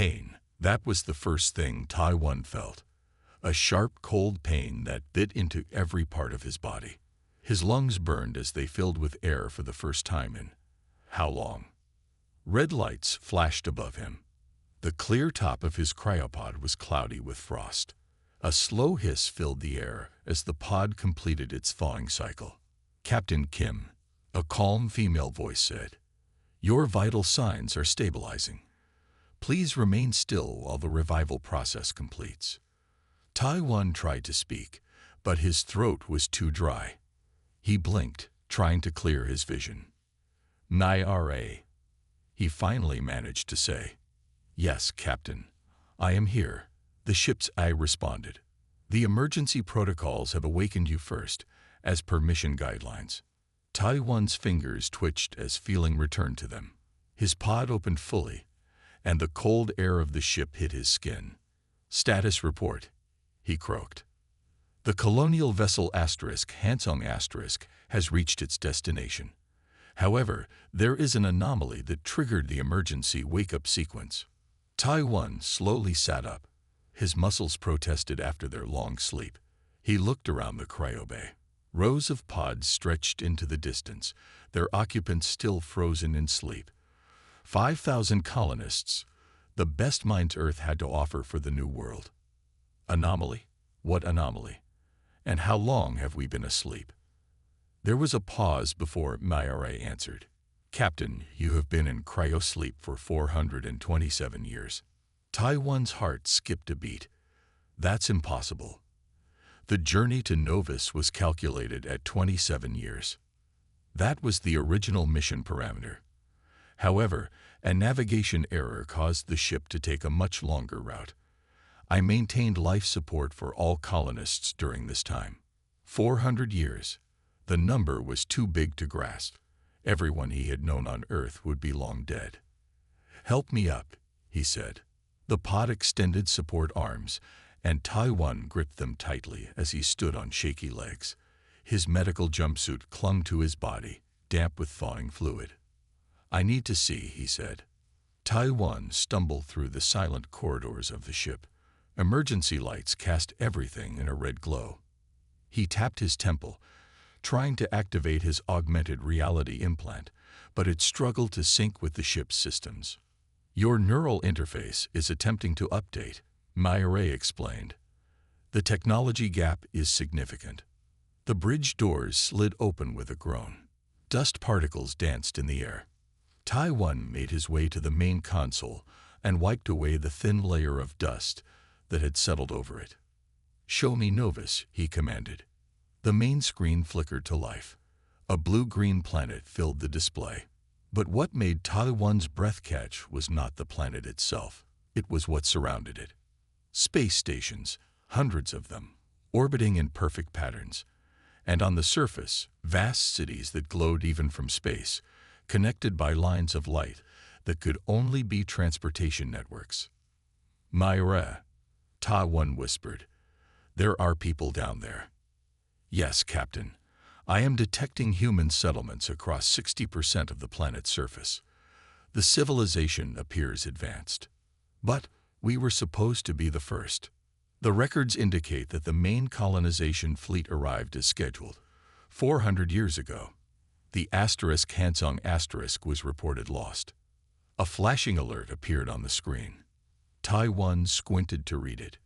Pain. That was the first thing Tai-1 felt. A sharp, cold pain that bit into every part of his body. His lungs burned as they filled with air for the first time in how long? Red lights flashed above him. The clear top of his cryopod was cloudy with frost. A slow hiss filled the air as the pod completed its thawing cycle. "Captain Kim," a calm female voice said, "your vital signs are stabilizing. Please remain still while the revival process completes." Tai-1 tried to speak, but his throat was too dry. He blinked, trying to clear his vision. "Myra," he finally managed to say. "Yes, Captain. I am here," the ship's eye responded. "The emergency protocols have awakened you first, as per mission guidelines." Tai-1's fingers twitched as feeling returned to them. His pod opened fully, and the cold air of the ship hit his skin. "Status report," he croaked. "The colonial vessel Hansong has reached its destination. However, there is an anomaly that triggered the emergency wake-up sequence." Tai-1 slowly sat up. His muscles protested after their long sleep. He looked around the cryobay. Rows of pods stretched into the distance, their occupants still frozen in sleep. 5,000 colonists, the best minds Earth had to offer for the new world. Anomaly? What anomaly? And how long have we been asleep? There was a pause before Myra answered. "Captain, you have been in cryosleep for 427 years. Tai-1's heart skipped a beat. "That's impossible. The journey to Novus was calculated at 27 years. That was the original mission parameter. However, a navigation error caused the ship to take a much longer route. I maintained life support for all colonists during this time. 400 years. The number was too big to grasp. Everyone he had known on Earth would be long dead." "Help me up," he said. The pod extended support arms, and Tai-1 gripped them tightly as he stood on shaky legs. His medical jumpsuit clung to his body, damp with thawing fluid. "I need to see," he said. Tai-1 stumbled through the silent corridors of the ship. Emergency lights cast everything in a red glow. He tapped his temple, trying to activate his augmented reality implant, but it struggled to sync with the ship's systems. "Your neural interface is attempting to update," Myra explained. "The technology gap is significant." The bridge doors slid open with a groan. Dust particles danced in the air. Tai-1 made his way to the main console and wiped away the thin layer of dust that had settled over it. "Show me Novus," he commanded. The main screen flickered to life. A blue-green planet filled the display. But what made Tai-1's breath catch was not the planet itself. It was what surrounded it. Space stations, hundreds of them, orbiting in perfect patterns. And on the surface, vast cities that glowed even from space, connected by lines of light that could only be transportation networks. "Myra," Tai-1 whispered, "there are people down there." "Yes, Captain. I am detecting human settlements across 60% of the planet's surface. The civilization appears advanced. But we were supposed to be the first. The records indicate that the main colonization fleet arrived as scheduled 400 years ago. The Hansong was reported lost." A flashing alert appeared on the screen. Tai-1 squinted to read it.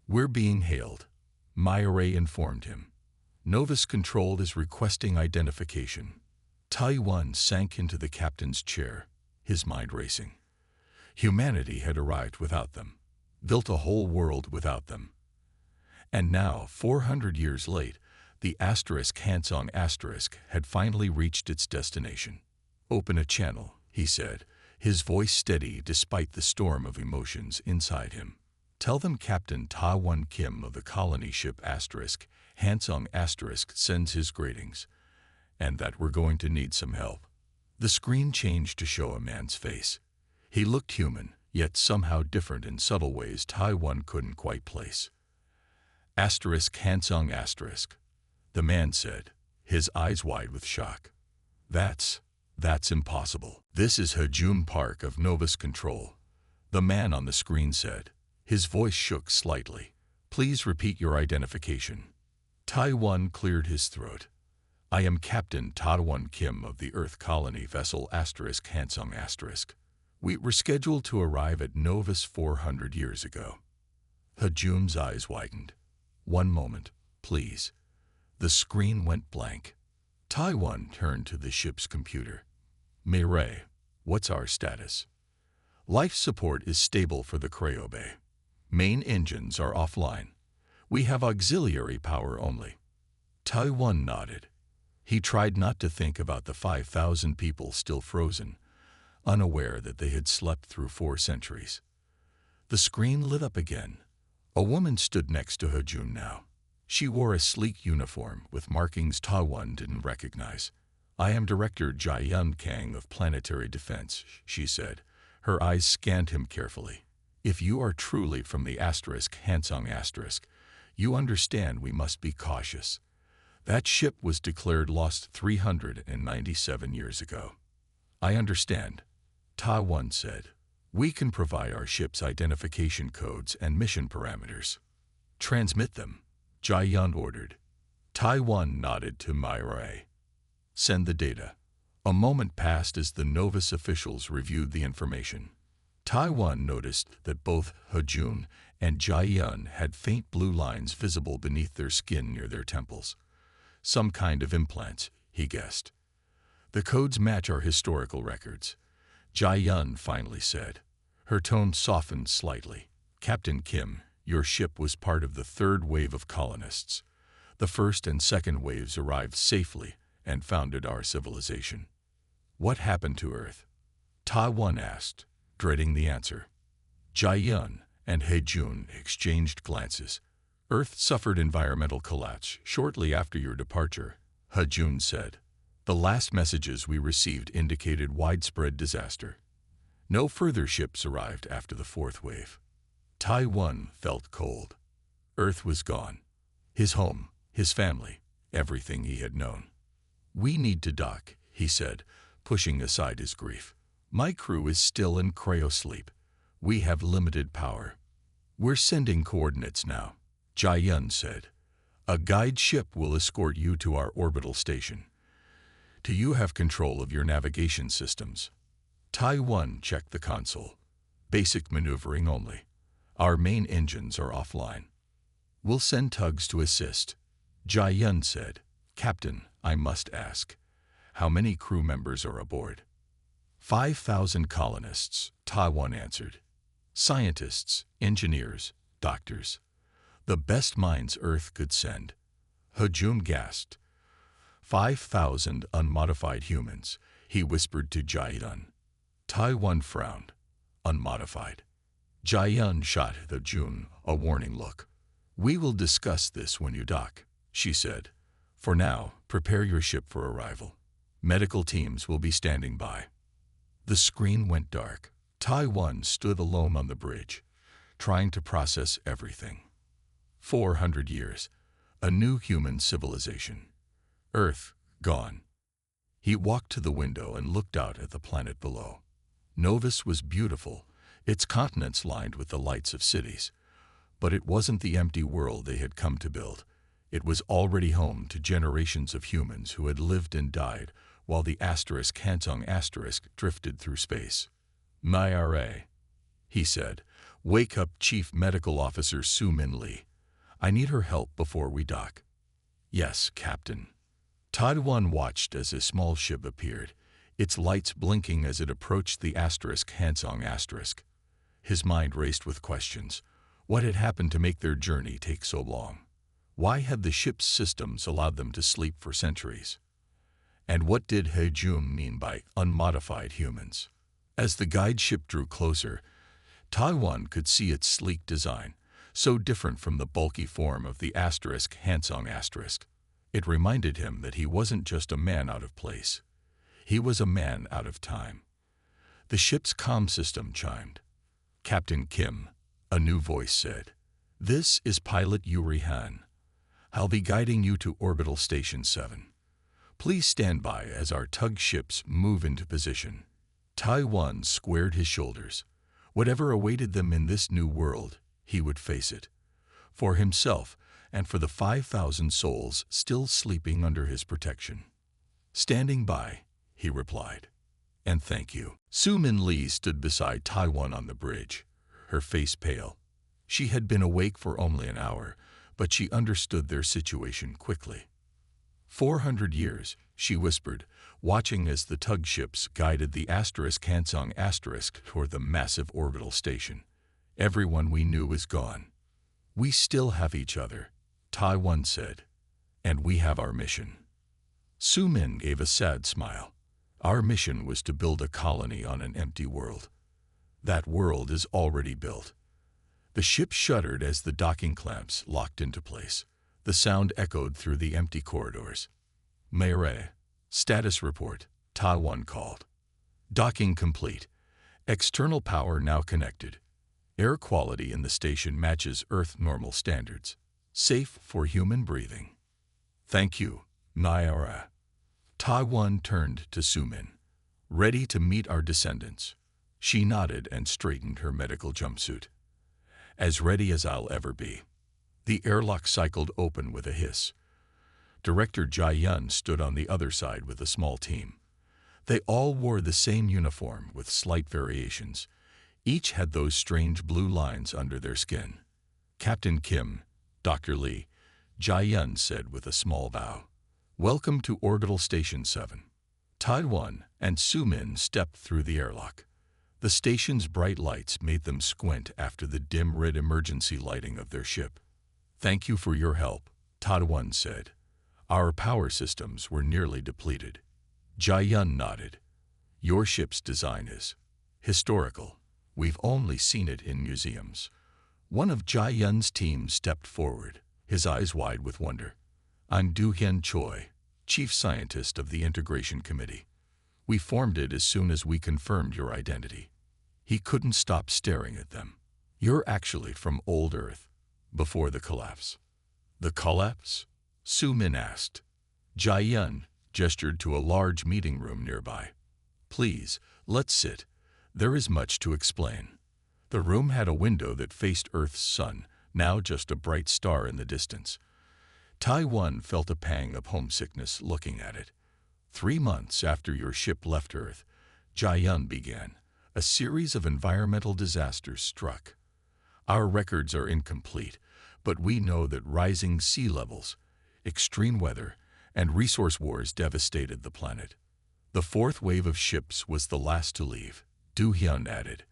"We're being hailed," Myra informed him. "Novus Control is requesting identification." Tai-1 sank into the captain's chair, his mind racing. Humanity had arrived without them, built a whole world without them. And now, 400 years late, the Hansong had finally reached its destination. "Open a channel," he said, his voice steady despite the storm of emotions inside him. "Tell them Captain Tai-1 Kim of the colony ship Hansong sends his greetings, and that we're going to need some help." The screen changed to show a man's face. He looked human, yet somehow different in subtle ways Tai-1 couldn't quite place. Hansong. The man said, his eyes wide with shock. That's impossible. This is Hajun Park of Novus Control. The man on the screen said. His voice shook slightly. Please repeat your identification. Tai-1 cleared his throat. I am Captain Ta-1 Kim of the Earth Colony Vessel *Hansong*. We were scheduled to arrive at Novus 400 years ago. Hajun's eyes widened. One moment, please. The screen went blank. Tai-1 turned to the ship's computer. Mireille, what's our status? Life support is stable for the Cryobe. Main engines are offline. We have auxiliary power only. Tai-1 nodded. He tried not to think about the 5,000 people still frozen, unaware that they had slept through 4 centuries. The screen lit up again. A woman stood next to Hajun now. She wore a sleek uniform with markings Tai-1 didn't recognize. I am Director Jai-Yun Kang of Planetary Defense, she said. Her eyes scanned him carefully. If you are truly from the *Hansong*, you understand we must be cautious. That ship was declared lost 397 years ago. I understand, Tai-1 said. We can provide our ship's identification codes and mission parameters. Transmit them, Jai-Yun ordered. Tai-1 nodded to Mireille. Send the data. A moment passed as the Novus officials reviewed the information. Tai-1 noticed that both Hajun and Jai-Yun had faint blue lines visible beneath their skin near their temples. Some kind of implants, he guessed. The codes match our historical records, Jai-Yun finally said. Her tone softened slightly. Captain Kim, your ship was part of the 3rd wave of colonists. The 1st and 2nd waves arrived safely and founded our civilization. What happened to Earth? Tai-1 asked, dreading the answer. Jai-Yun and Hajun exchanged glances. Earth suffered environmental collapse shortly after your departure, Hajun said. The last messages we received indicated widespread disaster. No further ships arrived after the 4th wave. Tai-1 felt cold. Earth was gone. His home, his family, everything he had known. We need to dock, he said, pushing aside his grief. My crew is still in cryosleep. We have limited power. We're sending coordinates now, Jai-Yun said. A guide ship will escort you to our orbital station. Do you have control of your navigation systems? Tai-1 checked the console. Basic maneuvering only. Our main engines are offline. We'll send tugs to assist, Jai-Yun said. Captain, I must ask, how many crew members are aboard? 5,000 colonists, Tai-1 answered. Scientists, engineers, doctors. The best minds Earth could send. Hajun gasped. 5,000 unmodified humans, he whispered to Jai-Yun. Tai-1 frowned. Unmodified. Jai-Yun shot Hajun a warning look. We will discuss this when you dock, she said. For now, prepare your ship for arrival. Medical teams will be standing by. The screen went dark. Tai-1 stood alone on the bridge, trying to process everything. 400 years. A new human civilization. Earth, gone. He walked to the window and looked out at the planet below. Novus was beautiful, its continents lined with the lights of cities. But it wasn't the empty world they had come to build. It was already home to generations of humans who had lived and died while the *Hansong* drifted through space. Mireille, he said, wake up Chief Medical Officer Su-Min Lee. I need her help before we dock. Yes, Captain. Tai-1 watched as a small ship appeared, its lights blinking as it approached the *Hansong*. His mind raced with questions. What had happened to make their journey take so long? Why had the ship's systems allowed them to sleep for centuries? And what did Hajun mean by unmodified humans? As the guide ship drew closer, Tai-1 could see its sleek design, so different from the bulky form of the *Hansong*. It reminded him that he wasn't just a man out of place. He was a man out of time. The ship's comm system chimed. Captain Kim, a new voice said. This is Pilot Yuri Han. I'll be guiding you to Orbital Station 7. Please stand by as our tug ships move into position. Tai-1 squared his shoulders. Whatever awaited them in this new world, he would face it. For himself and for the 5,000 souls still sleeping under his protection. Standing by, he replied. And thank you. Su Min Lee stood beside Taiwan on the bridge, her face pale. She had been awake for only an hour, but she understood their situation quickly. 400 years, she whispered, watching as the tug ships guided the Hansong toward the massive orbital station. Everyone we knew is gone. We still have each other, Taiwan said, and we have our mission. Su Min gave a sad smile. Our mission was to build a colony on an empty world. That world is already built. The ship shuddered as the docking clamps locked into place. The sound echoed through the empty corridors. Mayre, status report, Taiwan called. Docking complete. External power now connected. Air quality in the station matches Earth normal standards. Safe for human breathing. Thank you, Naira. Taiwan turned to Su Min. Ready to meet our descendants. She nodded and straightened her medical jumpsuit. As ready as I'll ever be. The airlock cycled open with a hiss. Director Jia Yun stood on the other side with a small team. They all wore the same uniform with slight variations. Each had those strange blue lines under their skin. Captain Kim, Dr. Lee, Jia Yun said with a small bow. Welcome to Orbital Station 7. Taiwan and Su Min stepped through the airlock. The station's bright lights made them squint after the dim red emergency lighting of their ship. Thank you for your help, Taiwan said. Our power systems were nearly depleted. Jia Yun nodded. Your ship's design is historical. We've only seen it in museums. One of Jia Yun's team stepped forward, his eyes wide with wonder. I'm Du-Hyen Choi, Chief Scientist of the Integration Committee. We formed it as soon as we confirmed your identity. He couldn't stop staring at them. You're actually from old Earth, before the collapse. The collapse? Su Min asked. Jia Yun gestured to a large meeting room nearby. Please, let's sit. There is much to explain. The room had a window that faced Earth's sun, now just a bright star in the distance. Taiwan felt a pang of homesickness looking at it. 3 months after your ship left Earth, Jia Yun began. A series of environmental disasters struck. Our records are incomplete, but we know that rising sea levels, extreme weather, and resource wars devastated the planet. The 4th wave of ships was the last to leave, Du-Hyun added.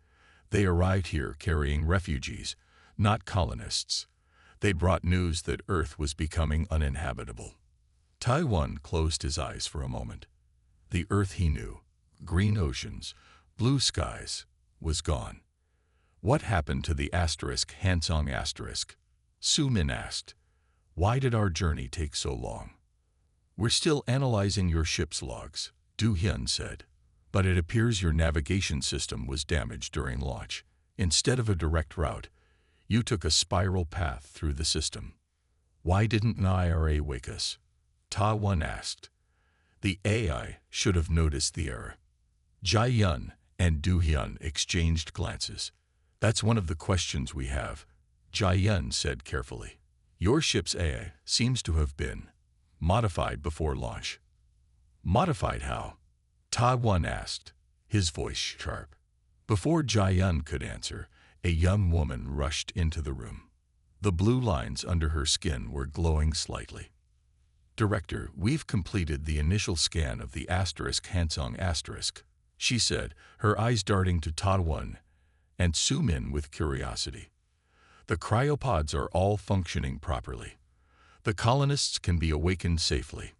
They arrived here carrying refugees, not colonists. They brought news that Earth was becoming uninhabitable. Taiwan closed his eyes for a moment. The Earth he knew, green oceans, blue skies, was gone. What happened to the Hansong? Su Min asked. Why did our journey take so long? We're still analyzing your ship's logs, Du-Hyun said. But it appears your navigation system was damaged during launch. Instead of a direct route, you took a spiral path through the system. Why didn't NIRA wake us? Taiwan asked. The AI should have noticed the error. Jia Yun and Du-Hyun exchanged glances. That's one of the questions we have, Jia Yun said carefully. Your ship's AI seems to have been modified before launch. Modified how? Taiwan asked, his voice sharp. Before Jia Yun could answer, a young woman rushed into the room. The blue lines under her skin were glowing slightly. Director, we've completed the initial scan of the Hansong, she said, her eyes darting to Taiwan and Su Min with curiosity. The cryopods are all functioning properly. The colonists can be awakened safely.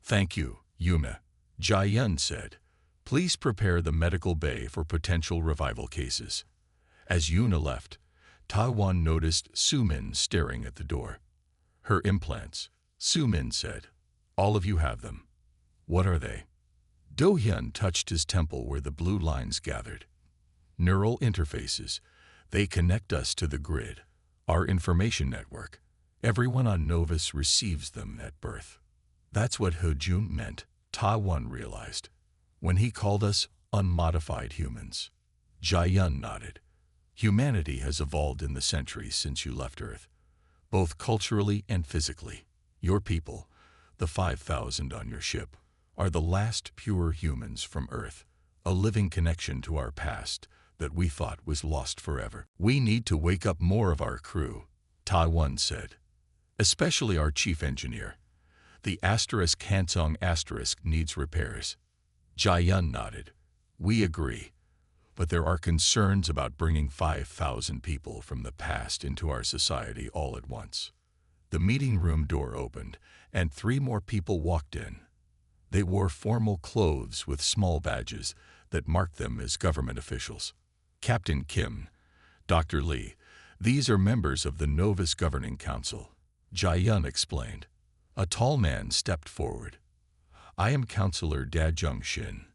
Thank you, Yuma, Jia Yun said. Please prepare the medical bay for potential revival cases. As Yuna left, Taiwan noticed Su Min staring at the door. Her implants, Su Min said. All of you have them. What are they? Do-Hyun touched his temple where the blue lines gathered. Neural interfaces. They connect us to the grid, our information network. Everyone on Novus receives them at birth. That's what He Jun meant, Taiwan realized, when he called us unmodified humans. Jia Yun nodded. Humanity has evolved in the centuries since you left Earth, both culturally and physically. Your people, the 5,000 on your ship, are the last pure humans from Earth, a living connection to our past that we thought was lost forever. We need to wake up more of our crew, Taiwan said, especially our chief engineer. The Hansong needs repairs. Jiayun nodded. We agree, but there are concerns about bringing 5,000 people from the past into our society all at once. The meeting room door opened, and 3 more people walked in. They wore formal clothes with small badges that marked them as government officials. Captain Kim, Dr. Lee, these are members of the Novus Governing Council, Jiayun explained. A tall man stepped forward. I am Counselor Da Jung-shin.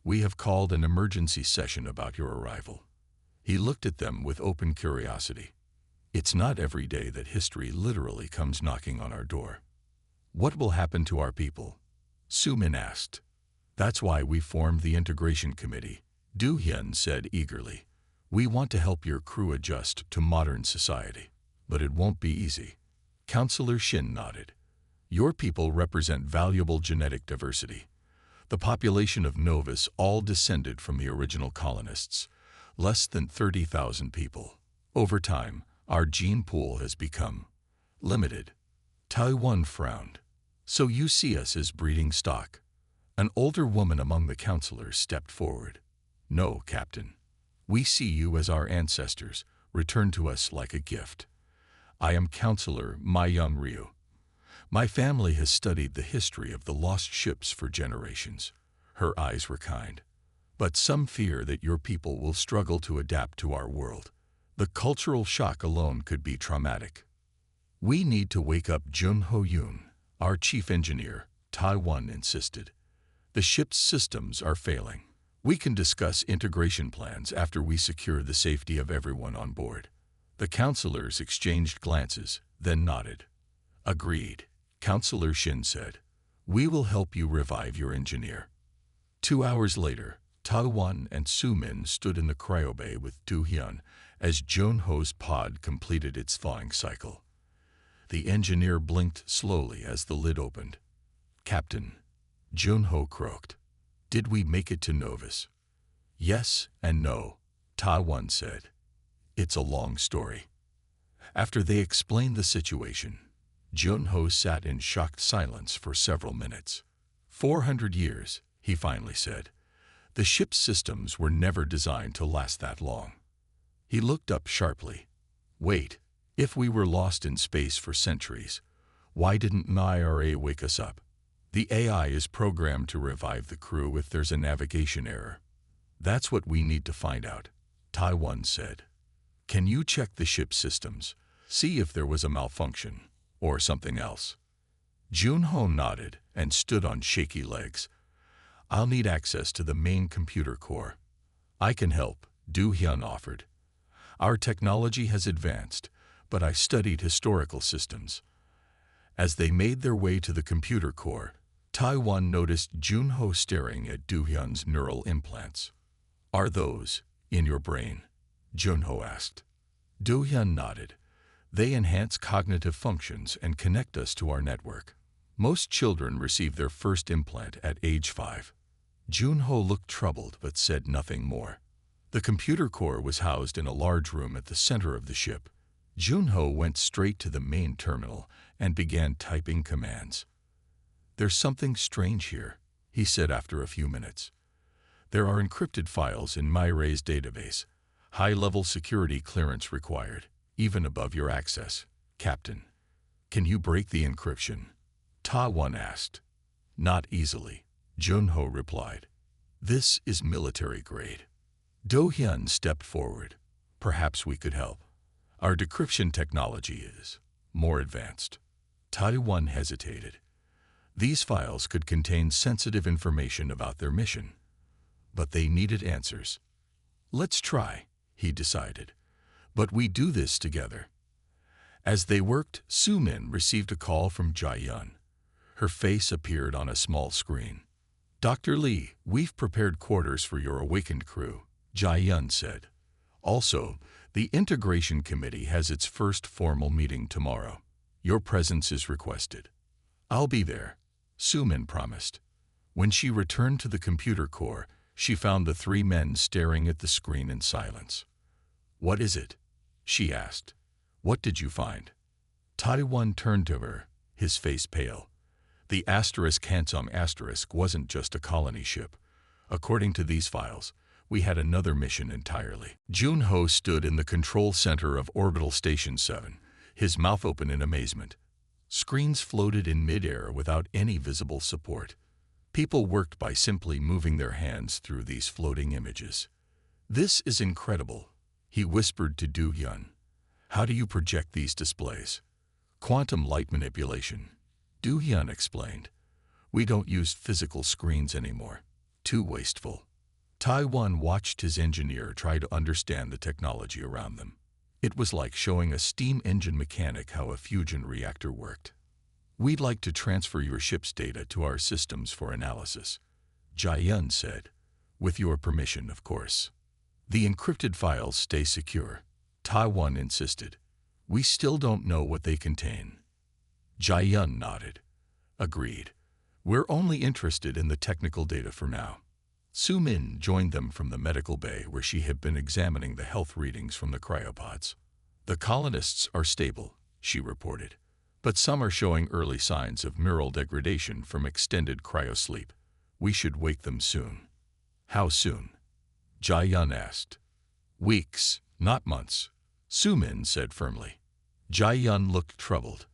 We have called an emergency session about your arrival. He looked at them with open curiosity. It's not every day that history literally comes knocking on our door. What will happen to our people? Su-min asked. That's why we formed the Integration Committee, Do-hyun said eagerly. We want to help your crew adjust to modern society, but it won't be easy. Counselor Shin nodded. Your people represent valuable genetic diversity. The population of Novus all descended from the original colonists, less than 30,000 people. Over time, our gene pool has become limited. Taiwan frowned. So you see us as breeding stock? An older woman among the counselors stepped forward. No, Captain. We see you as our ancestors, returned to us like a gift. I am Counselor Ma Young-ryu. My family has studied the history of the lost ships for generations. Her eyes were kind. But some fear that your people will struggle to adapt to our world. The cultural shock alone could be traumatic. We need to wake up Jun Ho-yoon, our chief engineer, Taiwan insisted. The ship's systems are failing. We can discuss integration plans after we secure the safety of everyone on board. The counselors exchanged glances, then nodded. Agreed, Counselor Shin said. We will help you revive your engineer. 2 hours later, Taiwan and Su-min stood in the cryobay with Do-hyun as Jun-ho's pod completed its thawing cycle. The engineer blinked slowly as the lid opened. Captain, Jun-ho croaked. Did we make it to Novus? Yes and no, Taiwan said. It's a long story. After they explained the situation, Jun-ho sat in shocked silence for several minutes. 400 years, he finally said. The ship's systems were never designed to last that long. He looked up sharply. Wait, if we were lost in space for centuries, why didn't NIRA wake us up? The AI is programmed to revive the crew if there's a navigation error. That's what we need to find out, Taiwan said. Can you check the ship's systems, see if there was a malfunction, or something else? Jun-ho nodded and stood on shaky legs. I'll need access to the main computer core. I can help, Do-hyun offered. Our technology has advanced, but I studied historical systems. As they made their way to the computer core, Taiwan noticed Jun-ho staring at Do-hyun's neural implants. Are those in your brain? Jun-ho asked. Do-hyun nodded. They enhance cognitive functions and connect us to our network. Most children receive their first implant at age 5. Jun-ho looked troubled but said nothing more. The computer core was housed in a large room at the center of the ship. Jun-ho went straight to the main terminal and began typing commands. There's something strange here, he said after a few minutes. There are encrypted files in MyRay's database. High-level security clearance required, even above your access, Captain. Can you break the encryption? Taiwan asked. Not easily, Jun-ho replied. This is military grade. Do-hyun stepped forward. Perhaps we could help. Our decryption technology is more advanced. Taiwan hesitated. These files could contain sensitive information about their mission, but they needed answers. Let's try, he decided. But we do this together. As they worked, Su-min received a call from Jiayun. Her face appeared on a small screen. Dr. Lee, we've prepared quarters for your awakened crew, Jiayun said. Also, The Integration Committee has its first formal meeting tomorrow. Your presence is requested. I'll be there, Sumin promised. When she returned to the computer core, she found the three men staring at the screen in silence. What is it? She asked. What did you find? Taiwan turned to her, his face pale. The *** wasn't just a colony ship. According to these files, we had another mission entirely. Jun-Ho stood in the control center of Orbital Station 7, his mouth open in amazement. Screens floated in midair without any visible support. People worked by simply moving their hands through these floating images. This is incredible, he whispered to Do-hyun. How do you project these displays? Quantum light manipulation, Do-hyun explained. We don't use physical screens anymore. Too wasteful. Taiwan watched his engineer try to understand the technology around them. It was like showing a steam engine mechanic how a fusion reactor worked. We'd like to transfer your ship's data to our systems for analysis, Jae-yun said. With your permission, of course. The encrypted files stay secure, Taiwan insisted. We still don't know what they contain. Jae-yun nodded. Agreed. We're only interested in the technical data for now. Su-min joined them from the medical bay where she had been examining the health readings from the cryopods. The colonists are stable, she reported, but some are showing early signs of neural degradation from extended cryosleep. We should wake them soon. How soon? Jae-yun asked. Weeks, not months, Su-min said firmly. Jae-yun looked troubled.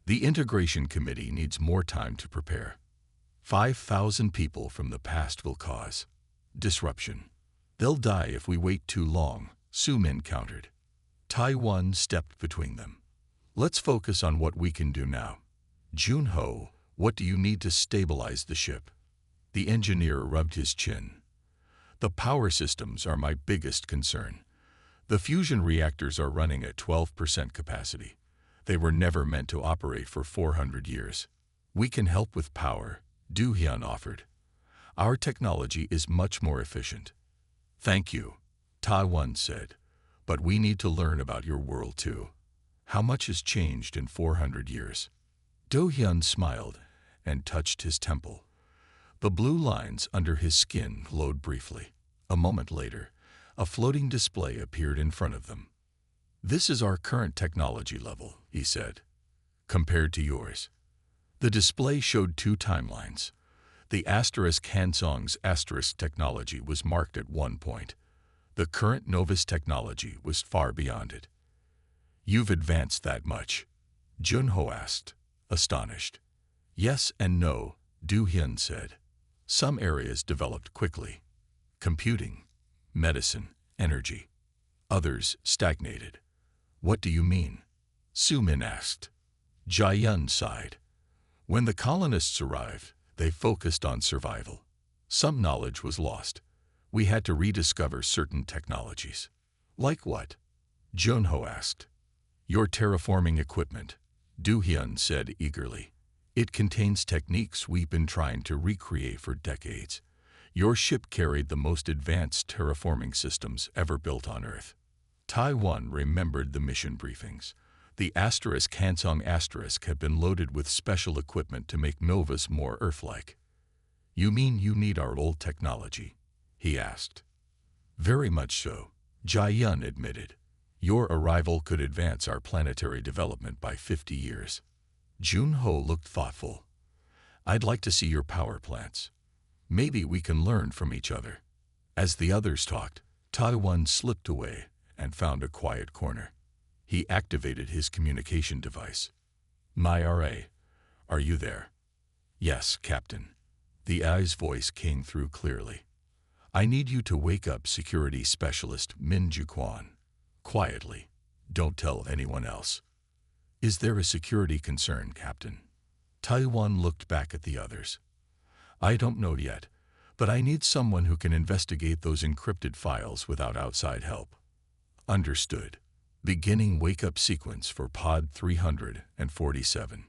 The Integration Committee needs more time to prepare. 5,000 people from the past will cause disruption. They'll die if we wait too long, Su-min countered. Taiwan stepped between them. Let's focus on what we can do now. Jun-Ho, what do you need to stabilize the ship? The engineer rubbed his chin. The power systems are my biggest concern. The fusion reactors are running at 12% capacity. They were never meant to operate for 400 years. We can help with power, Do-hyun offered. Our technology is much more efficient. Thank you, Taiwan said. But we need to learn about your world too. How much has changed in 400 years? Do-hyun smiled and touched his temple. The blue lines under his skin glowed briefly. A moment later, a floating display appeared in front of them. This is our current technology level, he said. Compared to yours. The display showed two timelines. The **Hansong's * technology was marked at one point. The current Novus technology was far beyond it. You've advanced that much? Jun-Ho asked, astonished. Yes and no, Do-hyun said. Some areas developed quickly. Computing, medicine, energy. Others stagnated. What do you mean? Su-min asked. Jae-yun sighed. When the colonists arrived, they focused on survival. Some knowledge was lost. We had to rediscover certain technologies. Like what? Jun-Ho asked. Your terraforming equipment, Do-hyun said eagerly. It contains techniques we've been trying to recreate for decades. Your ship carried the most advanced terraforming systems ever built on Earth. Taiwan remembered the mission briefings. The Hansong * had been loaded with special equipment to make Novus more Earth-like. You mean you need our old technology? He asked. Very much so, Jae-yun admitted. Your arrival could advance our planetary development by 50 years. Jun-Ho looked thoughtful. I'd like to see your power plants. Maybe we can learn from each other. As the others talked, Taiwan slipped away and found a quiet corner. He activated his communication device. My RA, are you there? Yes, Captain. The I's voice came through clearly. I need you to wake up Security Specialist Min Ju-kwon. Quietly. Don't tell anyone else. Is there a security concern, Captain? Taiwan looked back at the others. I don't know yet, but I need someone who can investigate those encrypted files without outside help. Understood. Beginning wake-up sequence for Pod 347.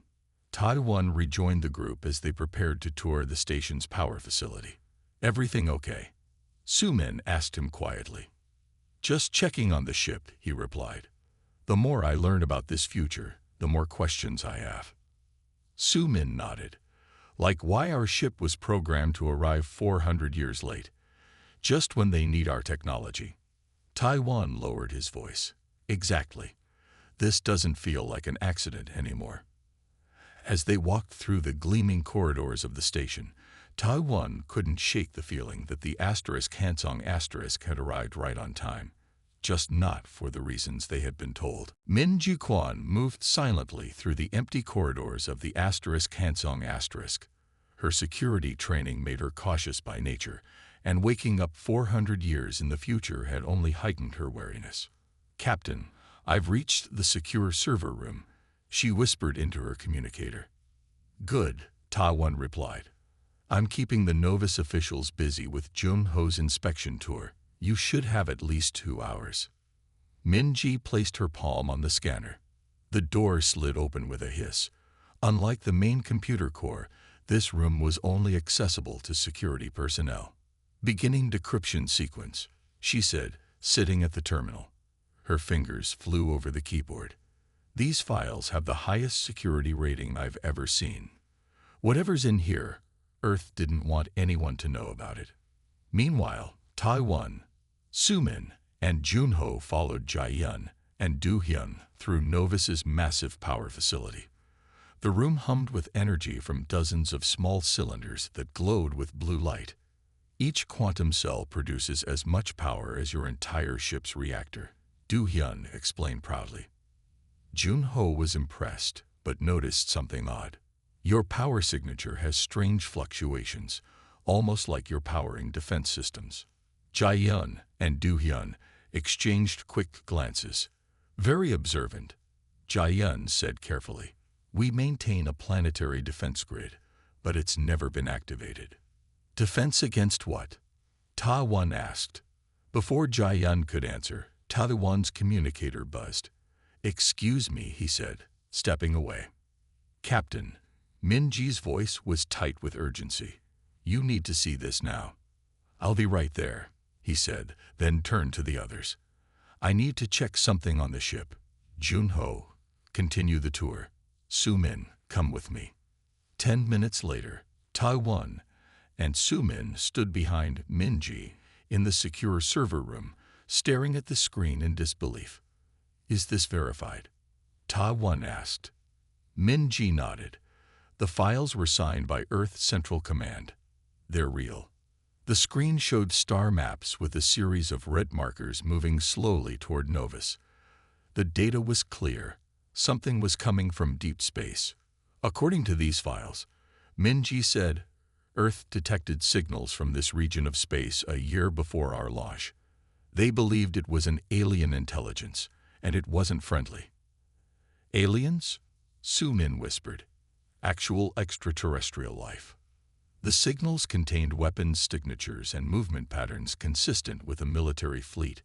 Taiwan rejoined the group as they prepared to tour the station's power facility. Everything okay? Su-min asked him quietly. Just checking on the ship, he replied. The more I learn about this future, the more questions I have. Su Min nodded. Like why our ship was programmed to arrive 400 years late, just when they need our technology. Taiwan lowered his voice. Exactly. This doesn't feel like an accident anymore. As they walked through the gleaming corridors of the station, Taiwan couldn't shake the feeling that the Hansong had arrived right on time, just not for the reasons they had been told. Min Jiquan moved silently through the empty corridors of the Hansong. Her security training made her cautious by nature, and waking up 400 years in the future had only heightened her wariness. Captain, I've reached the secure server room, she whispered into her communicator. Good, Taiwan replied. I'm keeping the Novus officials busy with Junho's inspection tour. You should have at least 2 hours. Minji placed her palm on the scanner. The door slid open with a hiss. Unlike the main computer core, this room was only accessible to security personnel. Beginning decryption sequence, she said, sitting at the terminal. Her fingers flew over the keyboard. These files have the highest security rating I've ever seen. Whatever's in here, Earth didn't want anyone to know about it. Meanwhile, Taiwan, Su Min, and Junho followed Jiayun and Du Hyun through Novus's massive power facility. The room hummed with energy from dozens of small cylinders that glowed with blue light. Each quantum cell produces as much power as your entire ship's reactor, Du Hyun explained proudly. Junho was impressed, but noticed something odd. Your power signature has strange fluctuations, almost like you're powering defense systems. Jiayun and Du Hyun exchanged quick glances. Very observant, Jiayun said carefully. We maintain a planetary defense grid, but it's never been activated. Defense against what? Taiwan asked. Before Jiayun could answer, Taiwan's communicator buzzed. Excuse me, he said, stepping away. Captain, Minji's voice was tight with urgency. You need to see this now. I'll be right there, he said, then turned to the others. I need to check something on the ship. Junho, continue the tour. Su Min, come with me. 10 minutes later, Taiwan and Su Min stood behind Minji in the secure server room, staring at the screen in disbelief. Is this verified? Taiwan asked. Minji nodded. The files were signed by Earth Central Command. They're real. The screen showed star maps with a series of red markers moving slowly toward Novus. The data was clear. Something was coming from deep space. According to these files, Minji said, Earth detected signals from this region of space a year before our launch. They believed it was an alien intelligence, and it wasn't friendly. Aliens? Su Min whispered. Actual extraterrestrial life. The signals contained weapons signatures and movement patterns consistent with a military fleet.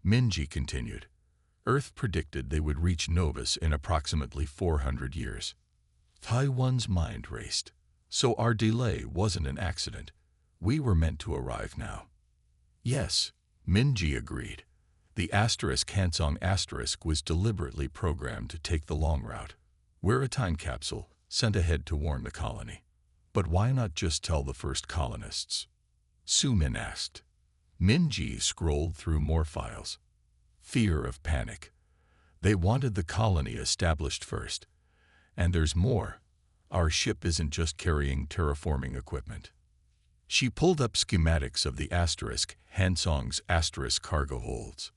Minji continued. Earth predicted they would reach Novus in approximately 400 years. Taiwan's mind raced. So our delay wasn't an accident. We were meant to arrive now. Yes, Minji agreed. The Hansong was deliberately programmed to take the long route. We're a time capsule sent ahead to warn the colony. But why not just tell the first colonists? Su Min asked. Minji scrolled through more files. Fear of panic. They wanted the colony established first. And there's more. Our ship isn't just carrying terraforming equipment. She pulled up schematics of the Hansong's cargo holds.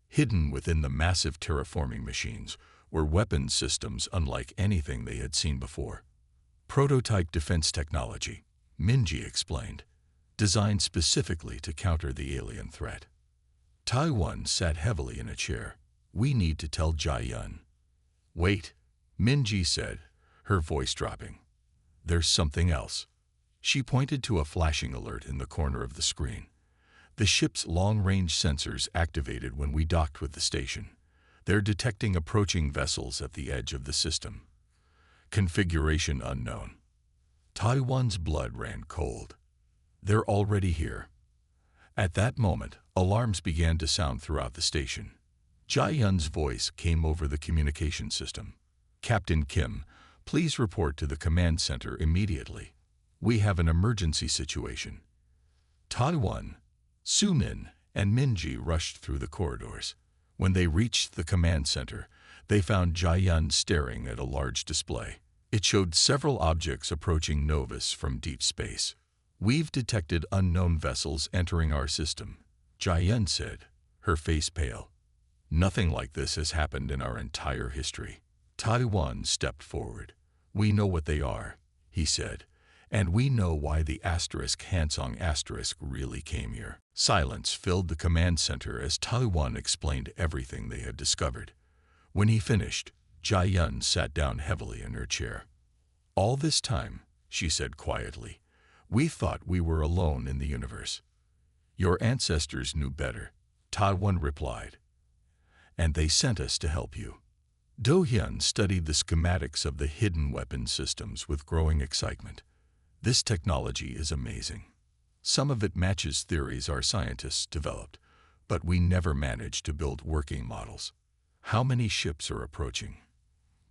Hidden within the massive terraforming machines were weapons systems unlike anything they had seen before. Prototype defense technology, Minji explained, designed specifically to counter the alien threat. Taiwan sat heavily in a chair. We need to tell Jiayun. Wait, Minji said, her voice dropping. There's something else. She pointed to a flashing alert in the corner of the screen. The ship's long-range sensors activated when we docked with the station. They're detecting approaching vessels at the edge of the system. Configuration unknown. Taiwan's blood ran cold. They're already here. At that moment, alarms began to sound throughout the station. Jai-yun's voice came over the communication system. "Captain Kim, please report to the command center immediately. We have an emergency situation." Taiwan, Sumin, and Minji rushed through the corridors. When they reached the command center, they found Jai-yun staring at a large display. It showed several objects approaching Novus from deep space. "We've detected unknown vessels entering our system," Jai-yun said, her face pale. "Nothing like this has happened in our entire history." Taiwan stepped forward. "We know what they are," he said, "and we know why the Hansong really came here." Silence filled the command center as Taiwan explained everything they had discovered. When he finished, Jai-yun sat down heavily in her chair. "All this time," she said quietly, "we thought we were alone in the universe." "Your ancestors knew better," Taiwan replied, "and they sent us to help you." Do-hyun studied the schematics of the hidden weapon systems with growing excitement. "This technology is amazing. Some of it matches theories our scientists developed, but we never managed to build working models." "How many ships are approaching?"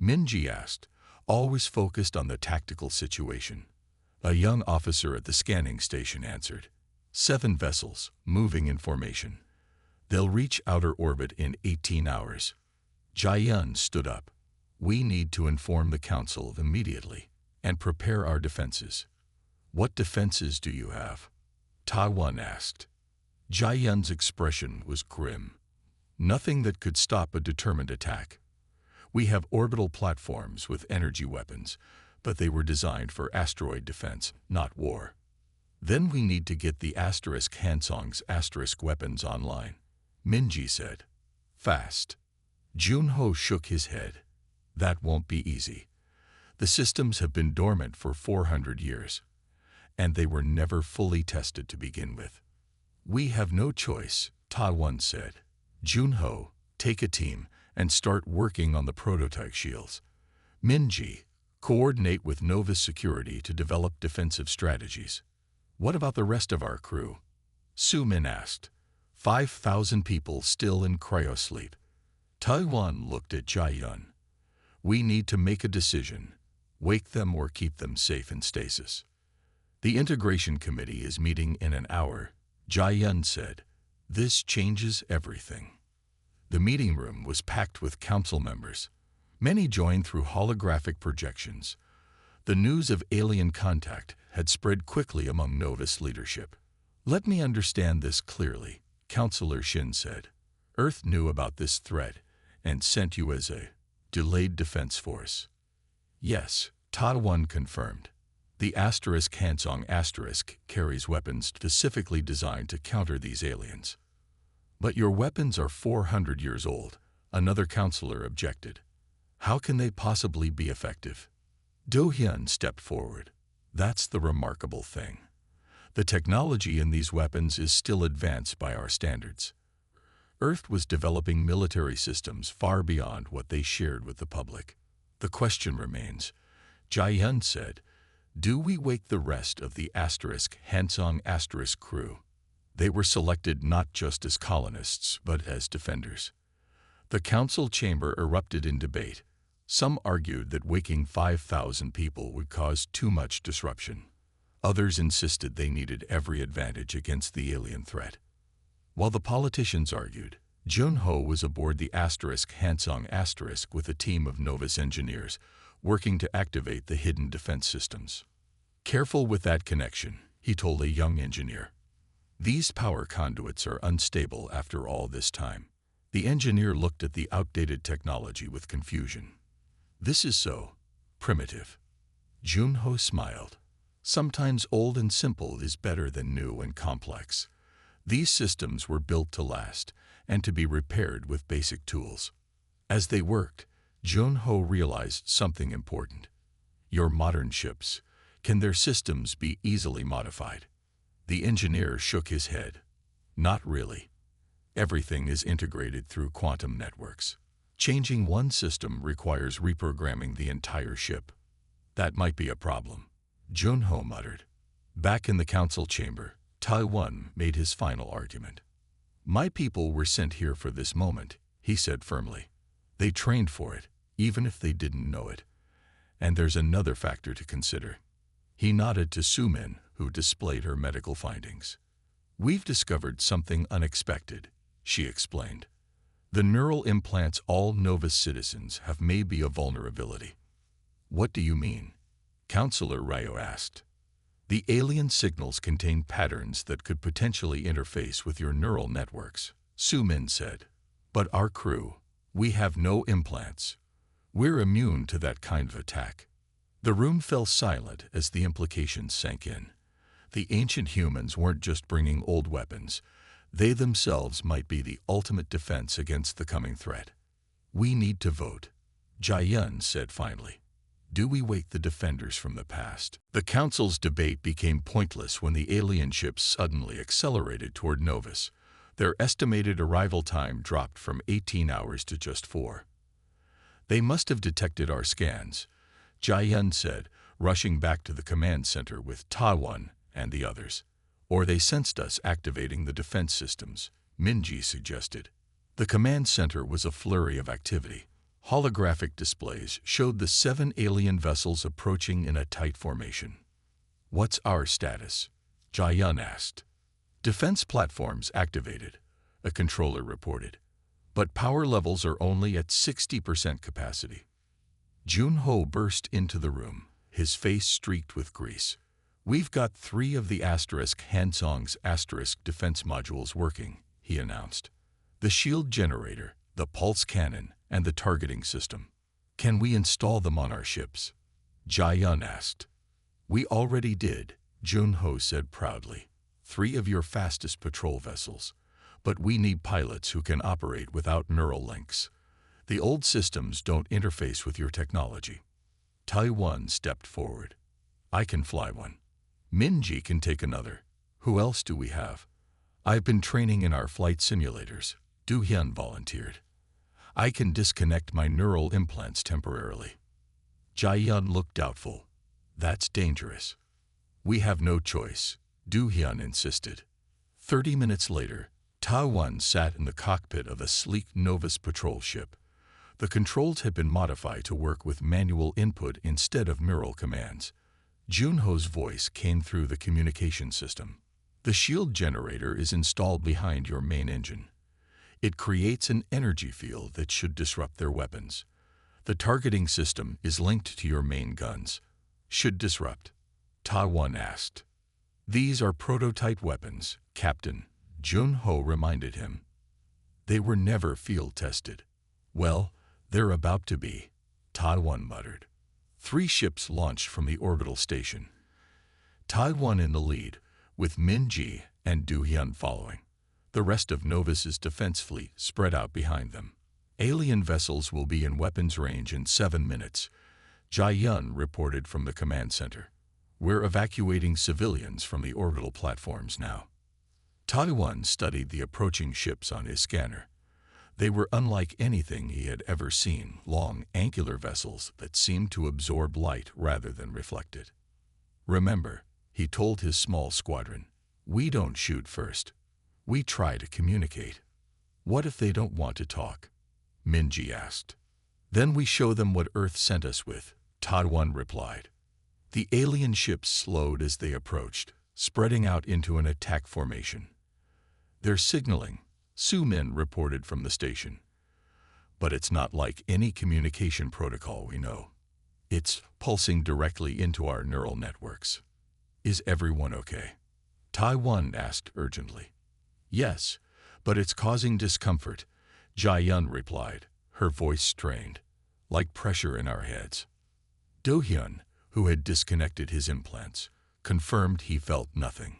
Minji asked, always focused on the tactical situation. A young officer at the scanning station answered, 7 vessels, moving in formation. They'll reach outer orbit in 18 hours. Jai-yun stood up. "We need to inform the Council immediately and prepare our defenses." "What defenses do you have?" Taiwan asked. Jai-yun's expression was grim. "Nothing that could stop a determined attack. We have orbital platforms with energy weapons, but they were designed for asteroid defense, not war. Then we need to get the Hansong's weapons online," Minji said. "Fast." Junho shook his head. "That won't be easy. The systems have been dormant for 400 years, and they were never fully tested to begin with." "We have no choice," Taiwan said. "Junho, take a team and start working on the prototype shields. Minji, coordinate with Novus Security to develop defensive strategies." "What about the rest of our crew?" Sumin asked. 5,000 people still in cryosleep. Taiwan looked at Jai-yun. "We need to make a decision. Wake them or keep them safe in stasis." "The integration committee is meeting in an hour," Jai-yun said. "This changes everything." The meeting room was packed with council members. Many joined through holographic projections. The news of alien contact had spread quickly among Novus leadership. "Let me understand this clearly," Councillor Shin said. "Earth knew about this threat and sent you as a delayed defense force." "Yes," Taiwan confirmed. "The Hansong carries weapons specifically designed to counter these aliens." "But your weapons are 400 years old," another councillor objected. "How can they possibly be effective?" Do-hyun stepped forward. "That's the remarkable thing. The technology in these weapons is still advanced by our standards. Earth was developing military systems far beyond what they shared with the public. The question remains," Jai-yun said, "do we wake the rest of the Hansong crew?" They were selected not just as colonists, but as defenders. The council chamber erupted in debate. Some argued that waking 5,000 people would cause too much disruption. Others insisted they needed every advantage against the alien threat. While the politicians argued, Junho was aboard the Hansong with a team of Novus engineers working to activate the hidden defense systems. "Careful with that connection," he told a young engineer. "These power conduits are unstable after all this time." The engineer looked at the outdated technology with confusion. "This is so primitive." Junho smiled. "Sometimes old and simple is better than new and complex. These systems were built to last and to be repaired with basic tools." As they worked, Junho realized something important. "Your modern ships, can their systems be easily modified?" The engineer shook his head. "Not really. Everything is integrated through quantum networks. Changing one system requires reprogramming the entire ship." "That might be a problem," Junho muttered. Back in the council chamber, Taiwan made his final argument. My people were sent here for this moment, he said firmly. They trained for it, even if they didn't know it. And there's another factor to consider. He nodded to Sumin, who displayed her medical findings. We've discovered something unexpected, she explained. The neural implants all Novus citizens have may be a vulnerability. What do you mean? Counselor Ryo asked. The alien signals contain patterns that could potentially interface with your neural networks, Sumin said. But our crew, we have no implants. We're immune to that kind of attack. The room fell silent as the implications sank in. The ancient humans weren't just bringing old weapons. They themselves might be the ultimate defense against the coming threat. We need to vote, Jiayun said finally. Do we wake the defenders from the past? The council's debate became pointless when the alien ships suddenly accelerated toward Novus. Their estimated arrival time dropped from 18 hours to just 4. They must have detected our scans, Jiayun said, rushing back to the command center with Taiwan and the others. Or they sensed us activating the defense systems, Minji suggested. The command center was a flurry of activity. Holographic displays showed the 7 alien vessels approaching in a tight formation. What's our status? Jiayun asked. Defense platforms activated, a controller reported. But power levels are only at 60% capacity. Junho burst into the room, his face streaked with grease. We've got 3 of the Hansong's defense modules working, he announced. The shield generator, the pulse cannon, and the targeting system. Can we install them on our ships? Jiayun asked. We already did, Junho said proudly. 3 of your fastest patrol vessels. But we need pilots who can operate without neural links. The old systems don't interface with your technology. Taiwan stepped forward. I can fly one. Minji can take another. Who else do we have? I've been training in our flight simulators, Du-hyun volunteered. I can disconnect my neural implants temporarily. Jiayun looked doubtful. That's dangerous. We have no choice, Du-hyun insisted. 30 minutes later, Taiwan sat in the cockpit of a sleek Novus patrol ship. The controls had been modified to work with manual input instead of neural commands. Junho's voice came through the communication system. The shield generator is installed behind your main engine. It creates an energy field that should disrupt their weapons. The targeting system is linked to your main guns. Should disrupt? Taiwan asked. These are prototype weapons, Captain, Junho reminded him. They were never field tested. Well, they're about to be, Taiwan muttered. 3 ships launched from the orbital station. Taiwan in the lead, with Minji and Du-hyun following. The rest of Novus's defense fleet spread out behind them. Alien vessels will be in weapons range in 7 minutes, Jiayun reported from the command center. We're evacuating civilians from the orbital platforms now. Taiwan studied the approaching ships on his scanner. They were unlike anything he had ever seen, long, angular vessels that seemed to absorb light rather than reflect it. Remember, he told his small squadron, we don't shoot first. We try to communicate. What if they don't want to talk? Minji asked. Then we show them what Earth sent us with, Taiwan replied. The alien ships slowed as they approached, spreading out into an attack formation. They're signaling, Sumin reported from the station. But it's not like any communication protocol we know. It's pulsing directly into our neural networks. Is everyone okay? Taiwan asked urgently. Yes, but it's causing discomfort, Jiayun replied, her voice strained, like pressure in our heads. Do-hyun, who had disconnected his implants, confirmed he felt nothing.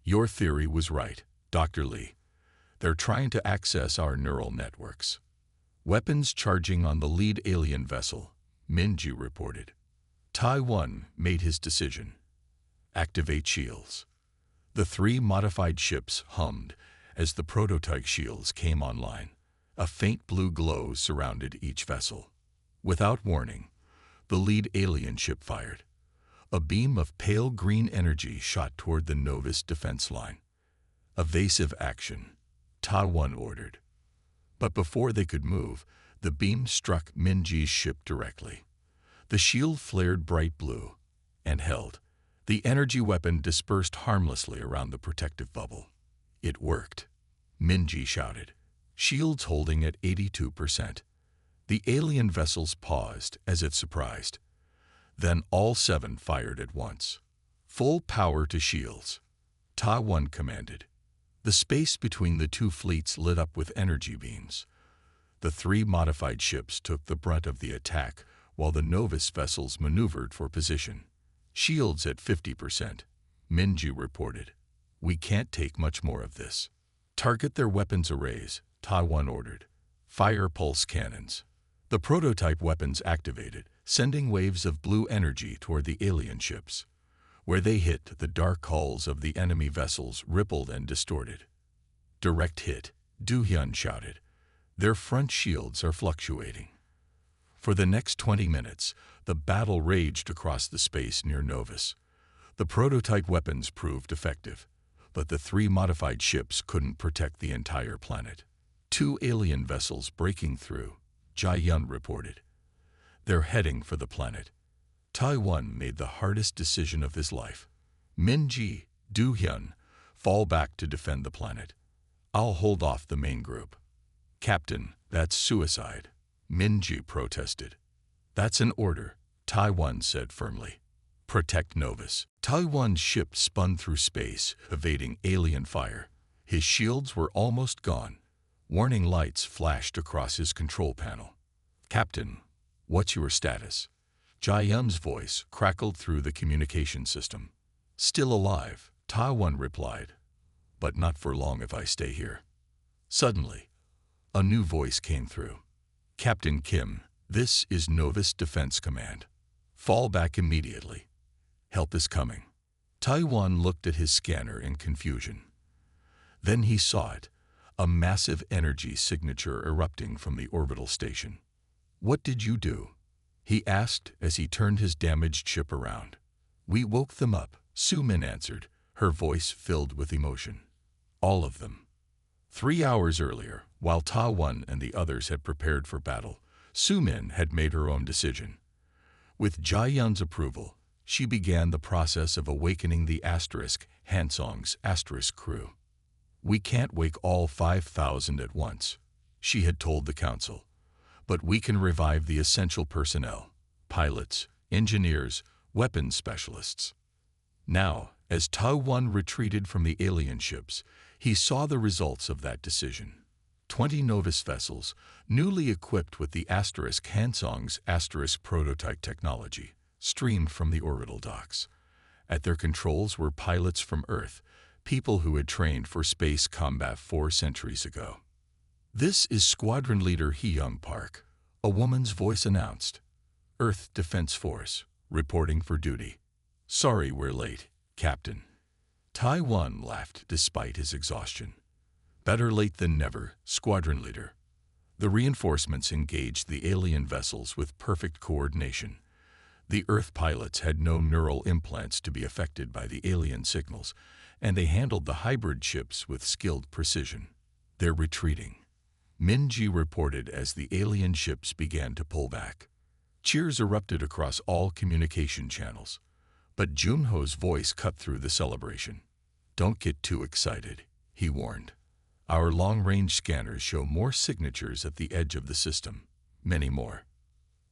Your theory was right, Dr. Lee. They're trying to access our neural networks. Weapons charging on the lead alien vessel, Minji reported. Taiwan made his decision. Activate shields. The 3 modified ships hummed as the prototype shields came online. A faint blue glow surrounded each vessel. Without warning, the lead alien ship fired. A beam of pale green energy shot toward the Novus defense line. Evasive action, Ta-1 ordered. But before they could move, the beam struck Minji's ship directly. The shield flared bright blue and held. The energy weapon dispersed harmlessly around the protective bubble. It worked, Minji shouted, shields holding at 82%. The alien vessels paused as if surprised. Then all 7 fired at once. Full power to shields, Ta-1 commanded. The space between the 2 fleets lit up with energy beams. The 3 modified ships took the brunt of the attack while the Novus vessels maneuvered for position. Shields at 50%, Minji reported. We can't take much more of this. Target their weapons arrays, Ta-1 ordered. Fire pulse cannons. The prototype weapons activated, sending waves of blue energy toward the alien ships. Where they hit, the dark hulls of the enemy vessels rippled and distorted. Direct hit, Du-hyun shouted. Their front shields are fluctuating. For the next 20 minutes, the battle raged across the space near Novus. The prototype weapons proved effective, but the 3 modified ships couldn't protect the entire planet. 2 alien vessels breaking through, Jae-yun reported. They're heading for the planet. Ta-1 made the hardest decision of his life. Minji, Du-hyun, fall back to defend the planet. I'll hold off the main group. Captain, that's suicide, Minji protested. That's an order, Ta-1 said firmly. Protect Novus. Ta-1's ship spun through space, evading alien fire. His shields were almost gone. Warning lights flashed across his control panel. Captain, what's your status? Jae-yun's voice crackled through the communication system. Still alive, Ta-1 replied. But not for long if I stay here. Suddenly, a new voice came through. Captain Kim, this is Novus Defense Command. Fall back immediately. Help is coming. Ta-1 looked at his scanner in confusion. Then he saw it, a massive energy signature erupting from the orbital station. What did you do? He asked as he turned his damaged ship around. We woke them up, Su-min answered, her voice filled with emotion. All of them. 3 hours earlier, while Ta-1 and the others had prepared for battle, Su-min had made her own decision. With Jae-yun's approval, she began the process of awakening the Hansong's crew. We can't wake all 5,000 at once, she had told the council, but we can revive the essential personnel, pilots, engineers, weapons specialists. Now, as Ta-1 retreated from the alien ships, he saw the results of that decision. 20 Novus vessels, newly equipped with the Hansong's prototype technology, streamed from the orbital docks. At their controls were pilots from Earth, people who had trained for space combat 4 centuries ago. This is Squadron Leader Hee-young Park, a woman's voice announced. Earth Defense Force, reporting for duty. Sorry we're late, Captain. Ta-1 laughed despite his exhaustion. Better late than never, Squadron Leader. The reinforcements engaged the alien vessels with perfect coordination. The Earth pilots had no neural implants to be affected by the alien signals, and they handled the hybrid ships with skilled precision. They're retreating, Minji reported as the alien ships began to pull back. Cheers erupted across all communication channels, but Junho's voice cut through the celebration. Don't get too excited, he warned. Our long-range scanners show more signatures at the edge of the system, many more.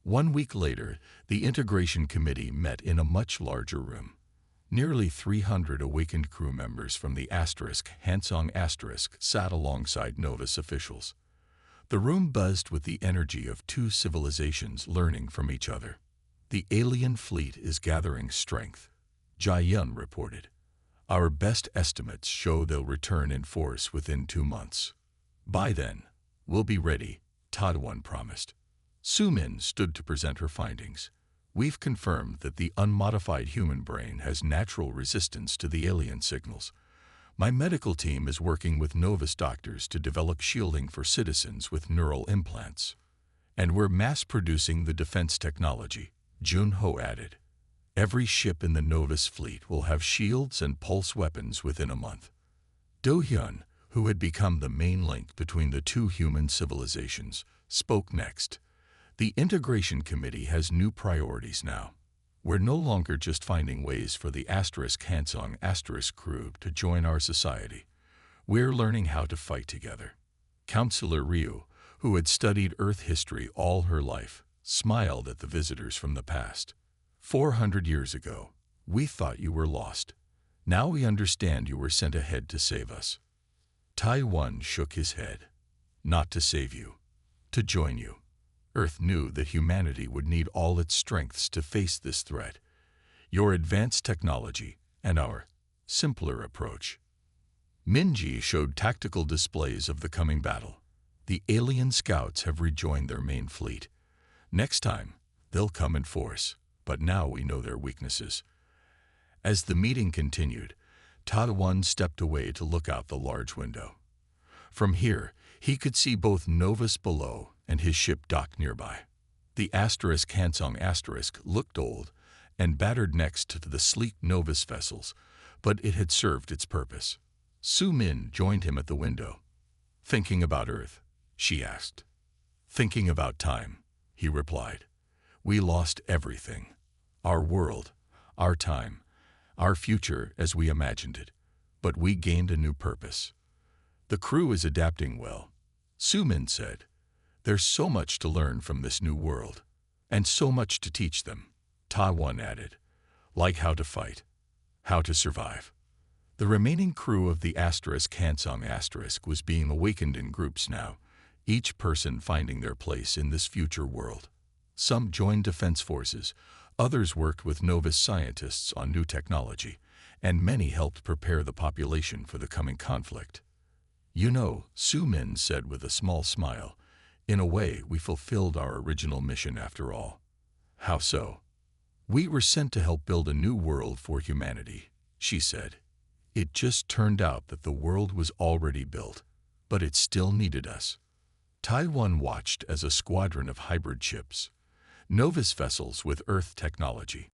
1 week later, the Integration Committee met in a much larger room. Nearly 300 awakened crew members from the Hansong sat alongside Novus officials. The room buzzed with the energy of 2 civilizations learning from each other. The alien fleet is gathering strength, Jae-yun reported. Our best estimates show they'll return in force within 2 months. By then, we'll be ready, Ta-1 promised. Su-min stood to present her findings. We've confirmed that the unmodified human brain has natural resistance to the alien signals. My medical team is working with Novus doctors to develop shielding for citizens with neural implants. And we're mass-producing the defense technology, Junho added. Every ship in the Novus fleet will have shields and pulse weapons within a month. Do-hyun, who had become the main link between the two human civilizations, spoke next. The Integration Committee has new priorities now. We're no longer just finding ways for the Hansong crew to join our society. We're learning how to fight together. Counselor Ryu, who had studied Earth history all her life, smiled at the visitors from the past. 400 years ago, we thought you were lost. Now we understand you were sent ahead to save us. Taiwan shook his head. Not to save you, to join you. Earth knew that humanity would need all its strengths to face this threat. Your advanced technology and our simpler approach. Minji showed tactical displays of the coming battle. The alien scouts have rejoined their main fleet. Next time, they'll come in force, but now we know their weaknesses. As the meeting continued, Taiwan stepped away to look out the large window. From here, he could see both Novus below and his ship docked nearby. The Hansong looked old and battered next to the sleek Novus vessels, but it had served its purpose. Su Min joined him at the window. Thinking about Earth? She asked. Thinking about time, he replied. We lost everything. Our world, our time, our future as we imagined it, but we gained a new purpose. The crew is adapting well, Su Min said. There's so much to learn from this new world, and so much to teach them, Taiwan added, like how to fight, how to survive. The remaining crew of the Hansong was being awakened in groups now, each person finding their place in this future world. Some joined defense forces, others worked with Novus scientists on new technology, and many helped prepare the population for the coming conflict. You know, Su Min said with a small smile, in a way we fulfilled our original mission after all. How so? We were sent to help build a new world for humanity, she said. It just turned out that the world was already built, but it still needed us. Taiwan watched as a squadron of hybrid ships, Novus vessels with Earth technology,